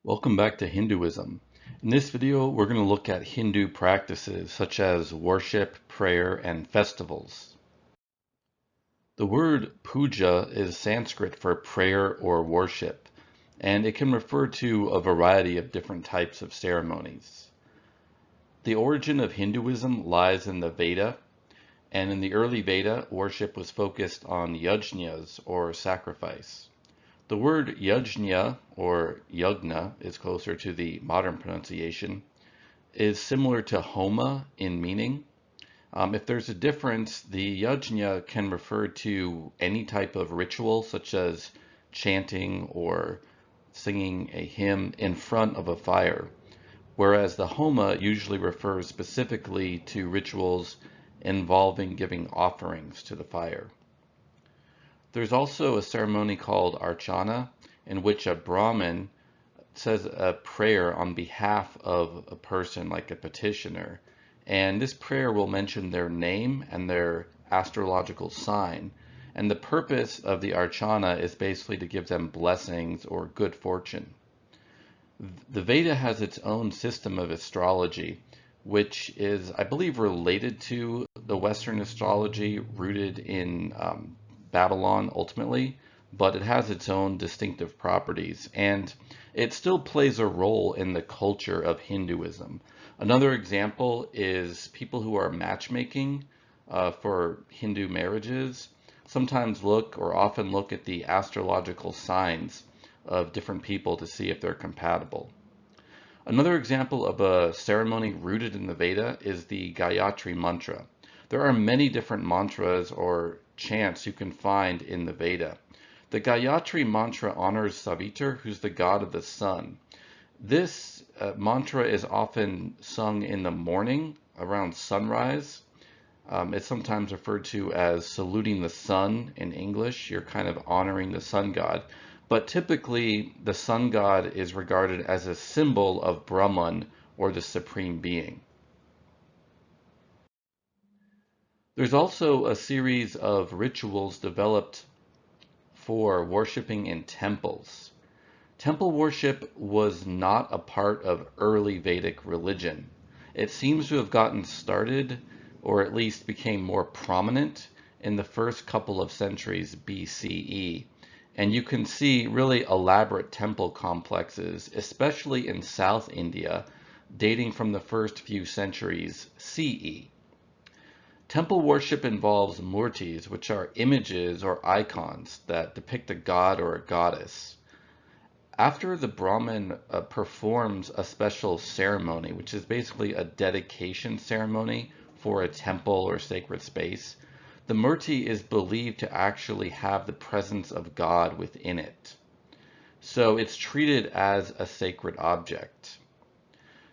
Welcome back to Hinduism. In this video, we're going to look at Hindu practices such as worship, prayer, and festivals. The word puja is Sanskrit for prayer or worship, and it can refer to a variety of different types of ceremonies. The origin of Hinduism lies in the Veda, and in the early Veda, worship was focused on yajnas or sacrifice. The word yajna or yagna is closer to the modern pronunciation, is similar to homa in meaning. If there's a difference, the yajna can refer to any type of ritual such as chanting or singing a hymn in front of a fire, whereas the homa usually refers specifically to rituals involving giving offerings to the fire. There's also a ceremony called Archana, in which a Brahmin says a prayer on behalf of a person, like a petitioner. And this prayer will mention their name and their astrological sign. And the purpose of the Archana is basically to give them blessings or good fortune. The Veda has its own system of astrology, which is, I believe, related to the Western astrology rooted in Babylon ultimately, but it has its own distinctive properties, and it still plays a role in the culture of Hinduism. Another example is people who are matchmaking for Hindu marriages sometimes look or often look at the astrological signs of different people to see if they're compatible. Another example of a ceremony rooted in the Veda is the Gayatri Mantra. There are many different mantras or chants you can find in the Veda. The Gayatri Mantra honors Savitar, who's the god of the sun. This mantra is often sung in the morning around sunrise. It's sometimes referred to as saluting the sun in English. You're kind of honoring the sun god. But typically, the sun god is regarded as a symbol of Brahman, or the supreme being. There's also a series of rituals developed for worshiping in temples. Temple worship was not a part of early Vedic religion. It seems to have gotten started, or at least became more prominent, in the first couple of centuries BCE. And you can see really elaborate temple complexes, especially in South India, dating from the first few centuries CE. Temple worship involves murtis, which are images or icons that depict a god or a goddess. After the Brahmin performs a special ceremony, which is basically a dedication ceremony for a temple or sacred space, the murti is believed to actually have the presence of God within it. So it's treated as a sacred object.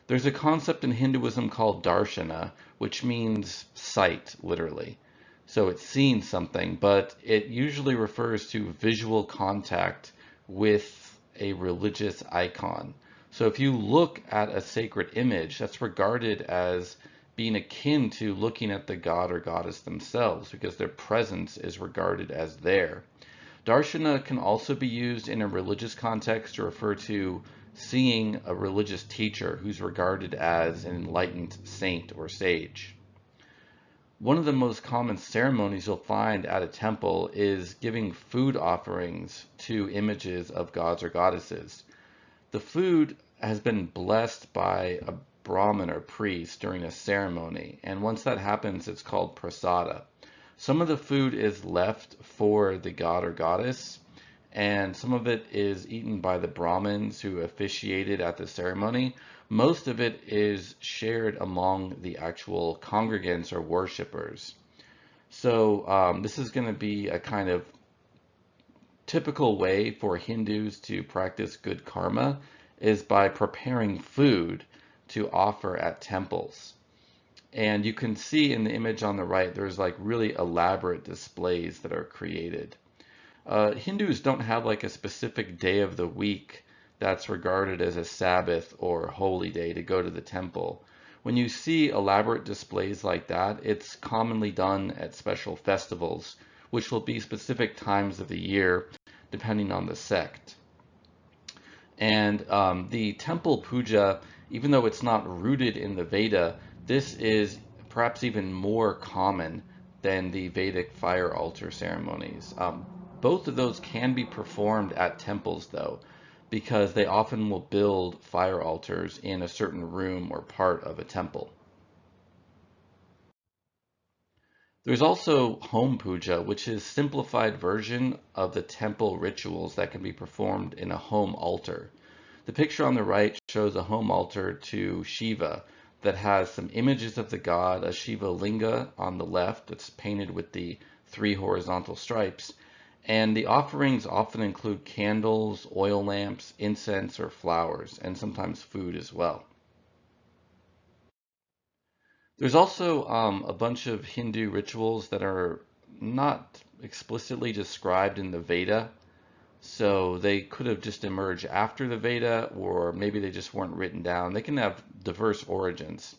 There's a concept in Hinduism called darshana, which means sight, literally. So it's seeing something, but it usually refers to visual contact with a religious icon. So if you look at a sacred image, that's regarded as being akin to looking at the god or goddess themselves, because their presence is regarded as there. Darshana can also be used in a religious context to refer to seeing a religious teacher who's regarded as an enlightened saint or sage. One of the most common ceremonies you'll find at a temple is giving food offerings to images of gods or goddesses. The food has been blessed by a Brahmin or priest during a ceremony, and once that happens, it's called prasada. Some of the food is left for the god or goddess, and some of it is eaten by the Brahmins who officiated at the ceremony. Most of it is shared among the actual congregants or worshippers. So this is going to be a kind of typical way for Hindus to practice good karma is by preparing food to offer at temples. And you can see in the image on the right, there's like really elaborate displays that are created. Hindus don't have like a specific day of the week that's regarded as a Sabbath or holy day to go to the temple. When you see elaborate displays like that, it's commonly done at special festivals, which will be specific times of the year depending on the sect. And the temple puja, even though it's not rooted in the Veda, this is perhaps even more common than the Vedic fire altar ceremonies. Both of those can be performed at temples, though, because they often will build fire altars in a certain room or part of a temple. There's also home puja, which is a simplified version of the temple rituals that can be performed in a home altar. The picture on the right shows a home altar to Shiva that has some images of the god, a Shiva linga on the left that's painted with the three horizontal stripes, and the offerings often include candles, oil lamps, incense, or flowers, and sometimes food as well. There's also a bunch of Hindu rituals that are not explicitly described in the Veda, so they could have just emerged after the Veda, or maybe they just weren't written down. They can have diverse origins.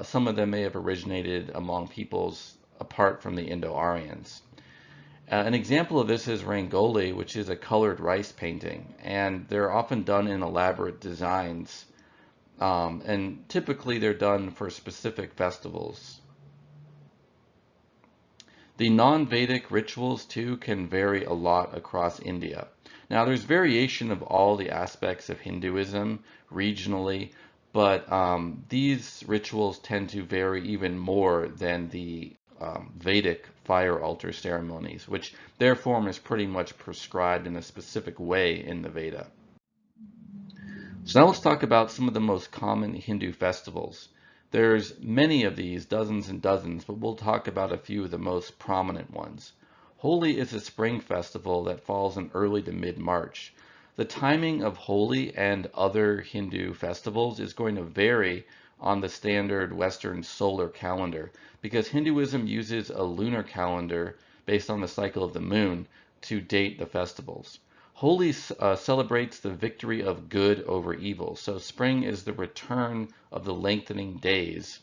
Some of them may have originated among peoples apart from the Indo-Aryans. An example of this is Rangoli, which is a colored rice painting, and they're often done in elaborate designs, and typically they're done for specific festivals. The non-Vedic rituals too can vary a lot across India. Now, there's variation of all the aspects of Hinduism regionally, but these rituals tend to vary even more than the Vedic fire altar ceremonies, which their form is pretty much prescribed in a specific way in the Veda. So now let's talk about some of the most common Hindu festivals. There's many of these, dozens and dozens, but we'll talk about a few of the most prominent ones. Holi is a spring festival that falls in early to mid-March. The timing of Holi and other Hindu festivals is going to vary on the standard Western solar calendar because Hinduism uses a lunar calendar based on the cycle of the moon to date the festivals. Holi celebrates the victory of good over evil. So spring is the return of the lengthening days,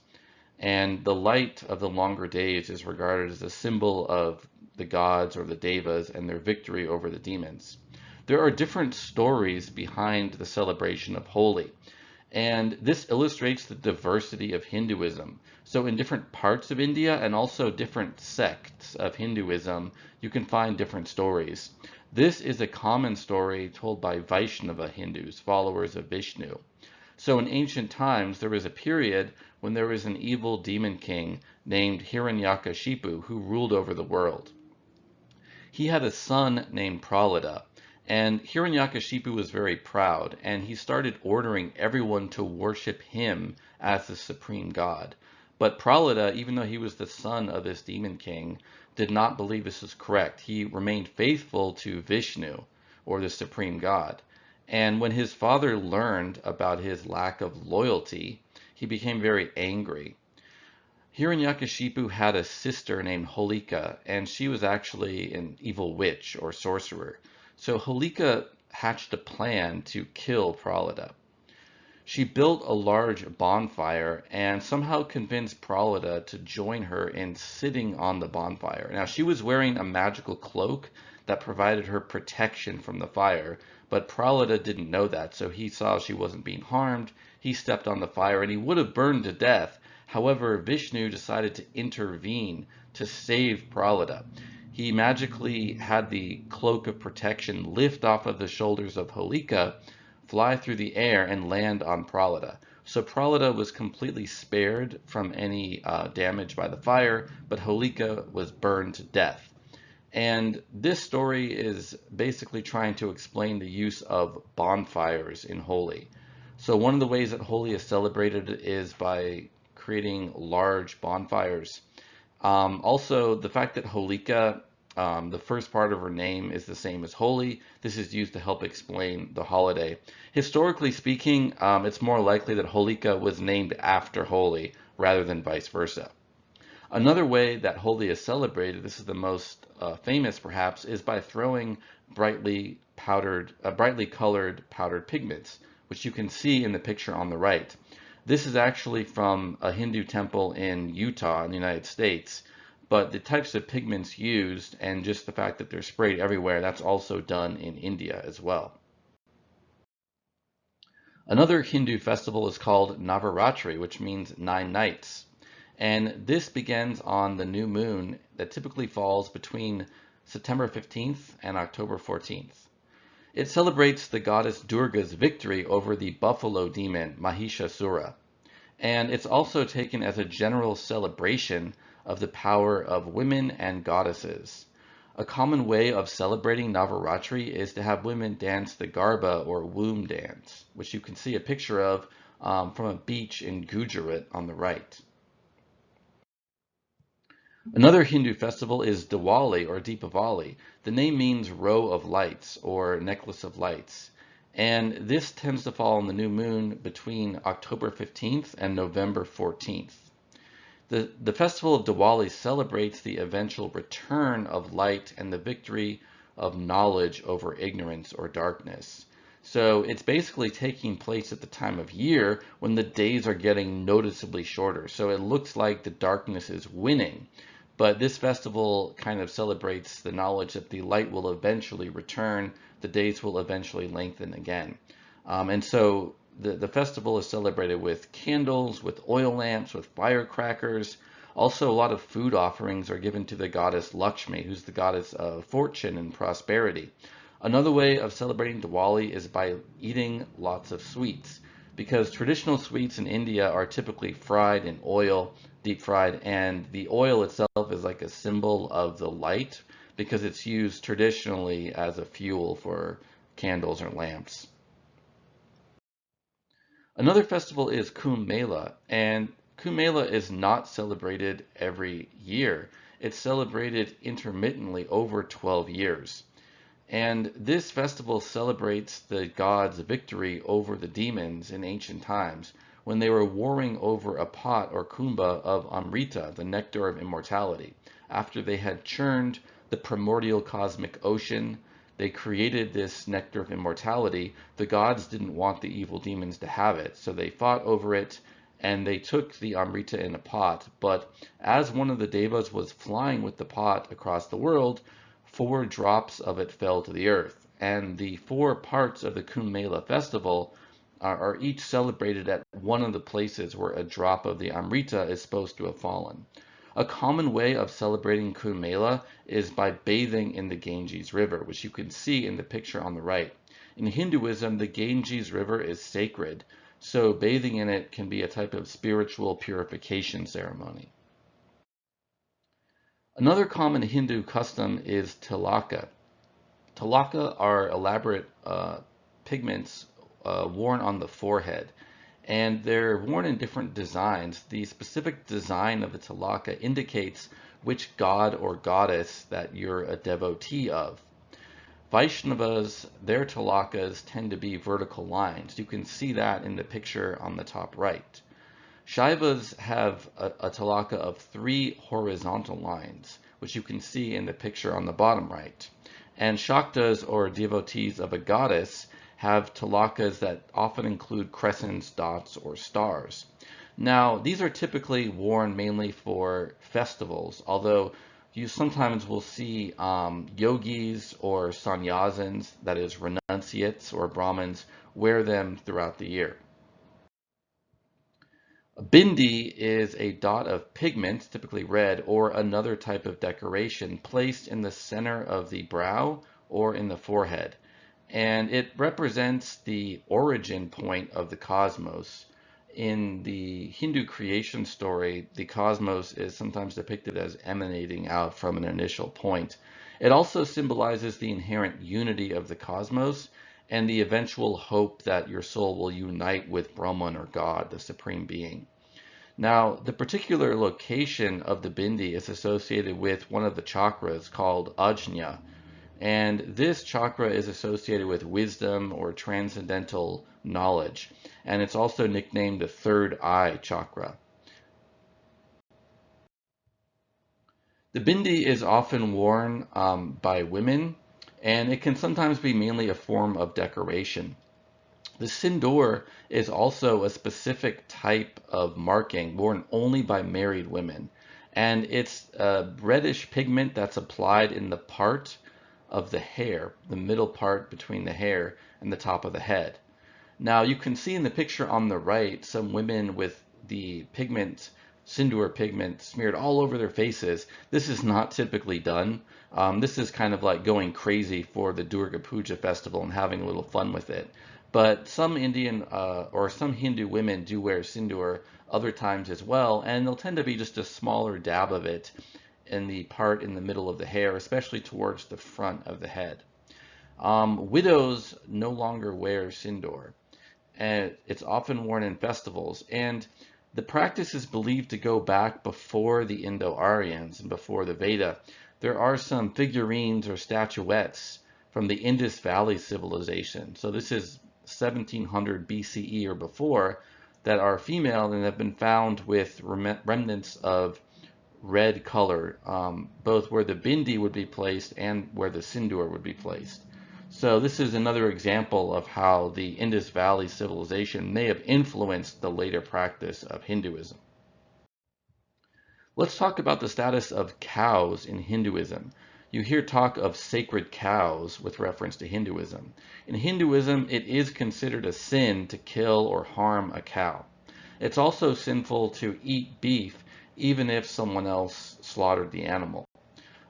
and the light of the longer days is regarded as a symbol of the gods or the devas and their victory over the demons. There are different stories behind the celebration of Holi, and this illustrates the diversity of Hinduism. So in different parts of India and also different sects of Hinduism, you can find different stories. This is a common story told by Vaishnava Hindus, followers of Vishnu. So in ancient times, there was a period when there was an evil demon king named Hiranyakashipu who ruled over the world. He had a son named Prahlada, and Hiranyakashipu was very proud, and he started ordering everyone to worship him as the supreme god. But Prahlada, even though he was the son of this demon king, did not believe this was correct. He remained faithful to Vishnu, or the supreme god. And when his father learned about his lack of loyalty, he became very angry. Hiranyakashipu had a sister named Holika, and she was actually an evil witch or sorcerer. So Holika hatched a plan to kill Prahlada. She built a large bonfire and somehow convinced Prahlada to join her in sitting on the bonfire. Now, she was wearing a magical cloak that provided her protection from the fire, but Prahlada didn't know that, so he saw she wasn't being harmed. He stepped on the fire and he would have burned to death. However, Vishnu decided to intervene to save Prahlada. He magically had the cloak of protection lift off of the shoulders of Holika, fly through the air, and land on Prahlada. So Prahlada was completely spared from any damage by the fire, but Holika was burned to death. And this story is basically trying to explain the use of bonfires in Holi. So one of the ways that Holi is celebrated is by creating large bonfires. Also, the fact that Holika, the first part of her name is the same as Holi, this is used to help explain the holiday. Historically speaking, it's more likely that Holika was named after Holi rather than vice versa. Another way that Holi is celebrated, this is the most famous perhaps, is by throwing brightly colored powdered pigments, which you can see in the picture on the right. This is actually from a Hindu temple in Utah in the United States, but the types of pigments used and just the fact that they're sprayed everywhere, that's also done in India as well. Another Hindu festival is called Navaratri, which means 9 nights. And this begins on the new moon that typically falls between September 15th and October 14th. It celebrates the goddess Durga's victory over the buffalo demon Mahishasura. And it's also taken as a general celebration of the power of women and goddesses. A common way of celebrating Navaratri is to have women dance the Garba or womb dance, which you can see a picture of from a beach in Gujarat on the right. Another Hindu festival is Diwali or Deepavali. The name means row of lights or necklace of lights. And this tends to fall on the new moon between October 15th and November 14th. The festival of Diwali celebrates the eventual return of light and the victory of knowledge over ignorance or darkness. So it's basically taking place at the time of year when the days are getting noticeably shorter. So it looks like the darkness is winning. But this festival kind of celebrates the knowledge that the light will eventually return, the days will eventually lengthen again. And so the festival is celebrated with candles, with oil lamps, with firecrackers. Also, a lot of food offerings are given to the goddess Lakshmi, who's the goddess of fortune and prosperity. Another way of celebrating Diwali is by eating lots of sweets, because traditional sweets in India are typically fried in oil, deep fried, and the oil itself is like a symbol of the light because it's used traditionally as a fuel for candles or lamps. Another festival is Kumbh Mela, and Kumbh Mela is not celebrated every year. It's celebrated intermittently over 12 years. And this festival celebrates the gods' victory over the demons in ancient times when they were warring over a pot or kumbha of Amrita, the nectar of immortality. After they had churned the primordial cosmic ocean, they created this nectar of immortality. The gods didn't want the evil demons to have it, so they fought over it and they took the Amrita in a pot. But as one of the devas was flying with the pot across the world, 4 drops of it fell to the earth. And the 4 parts of the Kumbh Mela festival are each celebrated at one of the places where a drop of the Amrita is supposed to have fallen. A common way of celebrating Kumbh Mela is by bathing in the Ganges River, which you can see in the picture on the right. In Hinduism, the Ganges River is sacred, so bathing in it can be a type of spiritual purification ceremony. Another common Hindu custom is tilaka. Tilaka are elaborate pigments worn on the forehead, and they're worn in different designs. The specific design of the tilaka indicates which god or goddess that you're a devotee of. Vaishnavas, their tilakas tend to be vertical lines. You can see that in the picture on the top right. Shaivas have a tilaka of 3 horizontal lines, which you can see in the picture on the bottom right. And Shaktas, or devotees of a goddess, have tilakas that often include crescents, dots, or stars. Now, these are typically worn mainly for festivals, although you sometimes will see yogis or sannyasins, that is renunciates or Brahmins, wear them throughout the year. A bindi is a dot of pigment, typically red, or another type of decoration placed in the center of the brow or in the forehead. And it represents the origin point of the cosmos. In the Hindu creation story, the cosmos is sometimes depicted as emanating out from an initial point. It also symbolizes the inherent unity of the cosmos and the eventual hope that your soul will unite with Brahman or God, the supreme being. Now, the particular location of the bindi is associated with one of the chakras called Ajna, and this chakra is associated with wisdom or transcendental knowledge, and it's also nicknamed the third eye chakra. The bindi is often worn by women, and it can sometimes be mainly a form of decoration. The sindoor is also a specific type of marking worn only by married women, and it's a reddish pigment that's applied in the part of the hair, the middle part between the hair and the top of the head. Now you can see in the picture on the right some women with the pigment, sindoor pigment, smeared all over their faces. This is not typically done. This is kind of like going crazy for the Durga Puja festival and having a little fun with it. But some Indian or some Hindu women do wear sindoor other times as well, and they'll tend to be just a smaller dab of it in the part in the middle of the hair, especially towards the front of the head. Widows no longer wear sindoor, and it's often worn in festivals. And the practice is believed to go back before the Indo-Aryans and before the Veda. There are some figurines or statuettes from the Indus Valley civilization. So this is 1700 BCE or before that are female and have been found with remnants of red color, both where the bindi would be placed and where the sindoor would be placed. So this is another example of how the Indus Valley civilization may have influenced the later practice of Hinduism. Let's talk about the status of cows in Hinduism. You hear talk of sacred cows with reference to Hinduism. In Hinduism, it is considered a sin to kill or harm a cow. It's also sinful to eat beef even if someone else slaughtered the animal.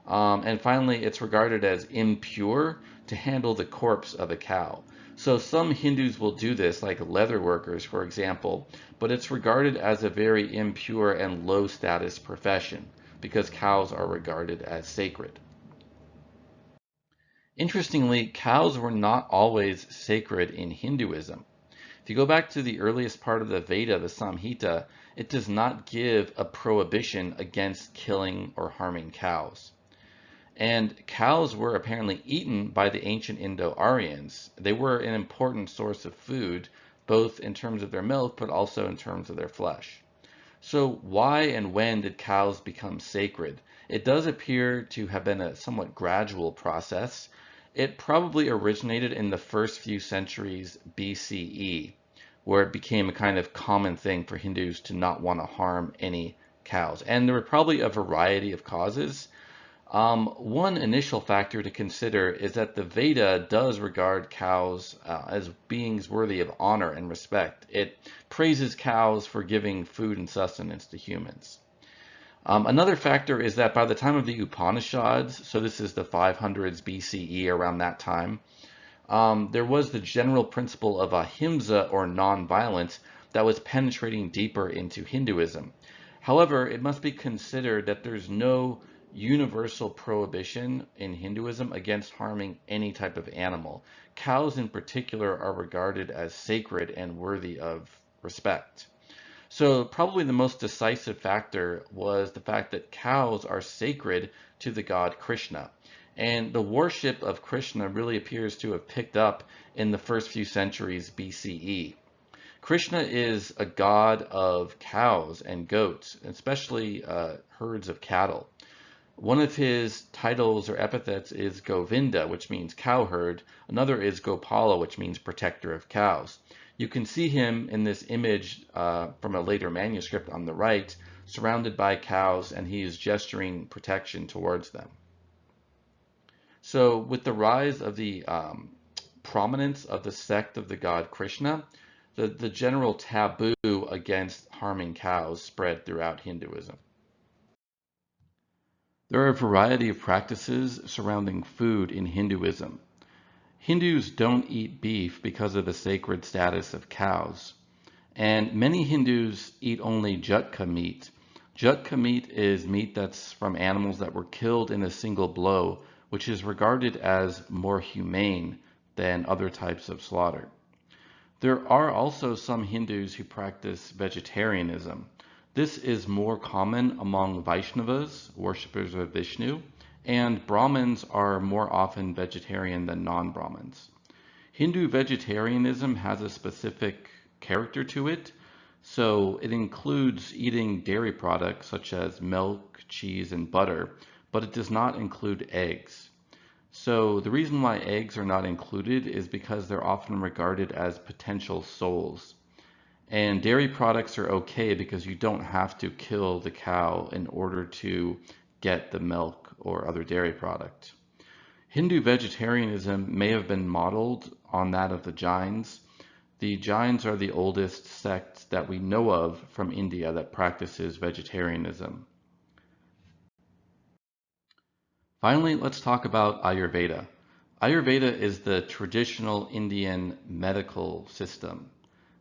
And finally, it's regarded as impure to handle the corpse of a cow. So some Hindus will do this, like leather workers, for example, but it's regarded as a very impure and low status profession because cows are regarded as sacred. Interestingly, cows were not always sacred in Hinduism. If you go back to the earliest part of the Veda, the Samhita, it does not give a prohibition against killing or harming cows. And cows were apparently eaten by the ancient Indo-Aryans. They were an important source of food, both in terms of their milk, but also in terms of their flesh. So why and when did cows become sacred? It does appear to have been a somewhat gradual process. It probably originated in the first few centuries BCE, where it became a kind of common thing for Hindus to not want to harm any cows. And there were probably a variety of causes. One initial factor to consider is that the Veda does regard cows as beings worthy of honor and respect. It praises cows for giving food and sustenance to humans. Another factor is that by the time of the Upanishads, so this is the 500s BCE, around that time, there was the general principle of ahimsa or non-violence that was penetrating deeper into Hinduism. However, it must be considered that there's no universal prohibition in Hinduism against harming any type of animal. Cows in particular are regarded as sacred and worthy of respect. So probably the most decisive factor was the fact that cows are sacred to the god Krishna. And the worship of Krishna really appears to have picked up in the first few centuries BCE. Krishna is a god of cows and goats, especially herds of cattle. One of his titles or epithets is Govinda, which means cowherd. Another is Gopala, which means protector of cows. You can see him in this image from a later manuscript on the right, surrounded by cows, and he is gesturing protection towards them. So with the rise of the prominence of the sect of the god Krishna, the general taboo against harming cows spread throughout Hinduism. There are a variety of practices surrounding food in Hinduism. Hindus don't eat beef because of the sacred status of cows. And many Hindus eat only jutka meat. Jutka meat is meat that's from animals that were killed in a single blow, which is regarded as more humane than other types of slaughter. There are also some Hindus who practice vegetarianism. This is more common among Vaishnavas, worshippers of Vishnu, and Brahmins are more often vegetarian than non-Brahmins. Hindu vegetarianism has a specific character to it, so it includes eating dairy products such as milk, cheese, and butter, but it does not include eggs. So the reason why eggs are not included is because they're often regarded as potential souls. And dairy products are okay because you don't have to kill the cow in order to get the milk or other dairy product. Hindu vegetarianism may have been modeled on that of the Jains. The Jains are the oldest sect that we know of from India that practices vegetarianism. Finally, let's talk about Ayurveda. Ayurveda is the traditional Indian medical system,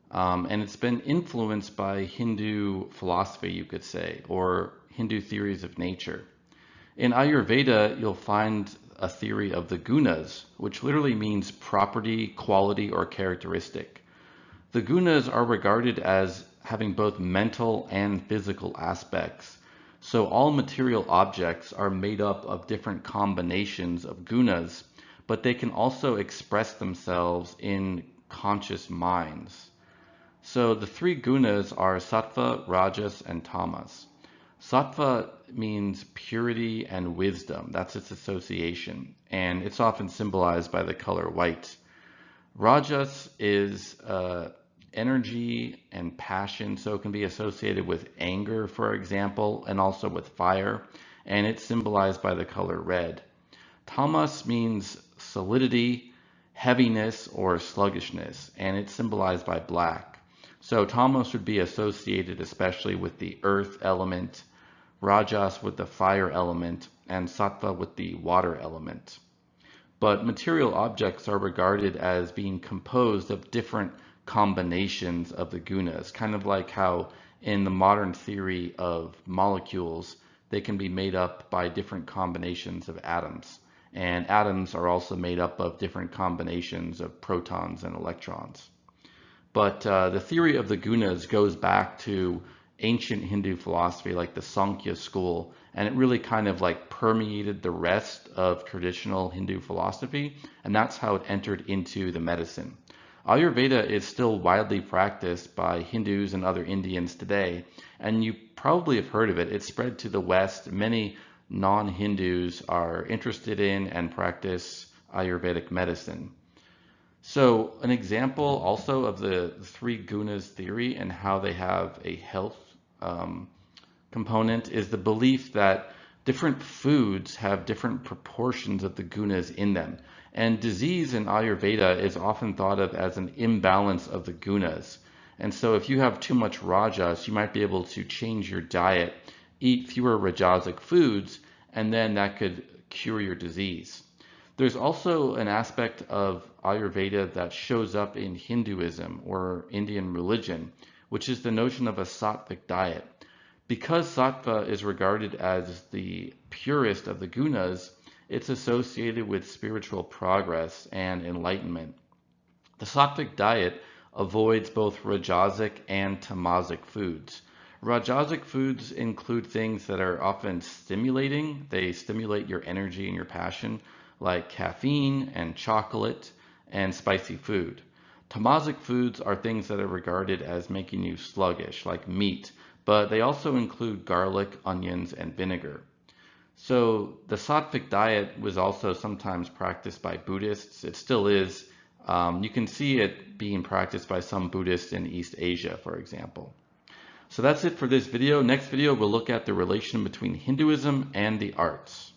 and it's been influenced by Hindu philosophy, you could say, or Hindu theories of nature. In Ayurveda, you'll find a theory of the gunas, which literally means property, quality, or characteristic. The gunas are regarded as having both mental and physical aspects. So all material objects are made up of different combinations of gunas, but they can also express themselves in conscious minds. So the three gunas are sattva, rajas, and tamas. Sattva means purity and wisdom. That's its association, and it's often symbolized by the color white. Rajas is energy and passion, so it can be associated with anger, for example, and also with fire, and it's symbolized by the color red. Tamas means solidity, heaviness, or sluggishness, and it's symbolized by black. So tamas would be associated especially with the earth element, rajas with the fire element, and sattva with the water element. But material objects are regarded as being composed of different combinations of the gunas, kind of like how in the modern theory of molecules, they can be made up by different combinations of atoms. And atoms are also made up of different combinations of protons and electrons. But the theory of the gunas goes back to ancient Hindu philosophy like the Sankhya school, and it really kind of like permeated the rest of traditional Hindu philosophy, and that's how it entered into the medicine. Ayurveda is still widely practiced by Hindus and other Indians today, and you probably have heard of it. It's spread to the West. Many non-Hindus are interested in and practice Ayurvedic medicine. So an example also of the three gunas theory and how they have a health component is the belief that different foods have different proportions of the gunas in them. And disease in Ayurveda is often thought of as an imbalance of the gunas. And so if you have too much rajas, you might be able to change your diet, eat fewer rajasic foods, and then that could cure your disease. There's also an aspect of Ayurveda that shows up in Hinduism or Indian religion, which is the notion of a sattvic diet. Because sattva is regarded as the purest of the gunas, it's associated with spiritual progress and enlightenment. The sattvic diet avoids both rajasic and tamasic foods. Rajasic foods include things that are often stimulating. They stimulate your energy and your passion, like caffeine and chocolate and spicy food. Tamasic foods are things that are regarded as making you sluggish, like meat, but they also include garlic, onions, and vinegar. So the sattvic diet was also sometimes practiced by Buddhists. It still is. You can see it being practiced by some Buddhists in East Asia, for example. So that's it for this video. Next video, we'll look at the relation between Hinduism and the arts.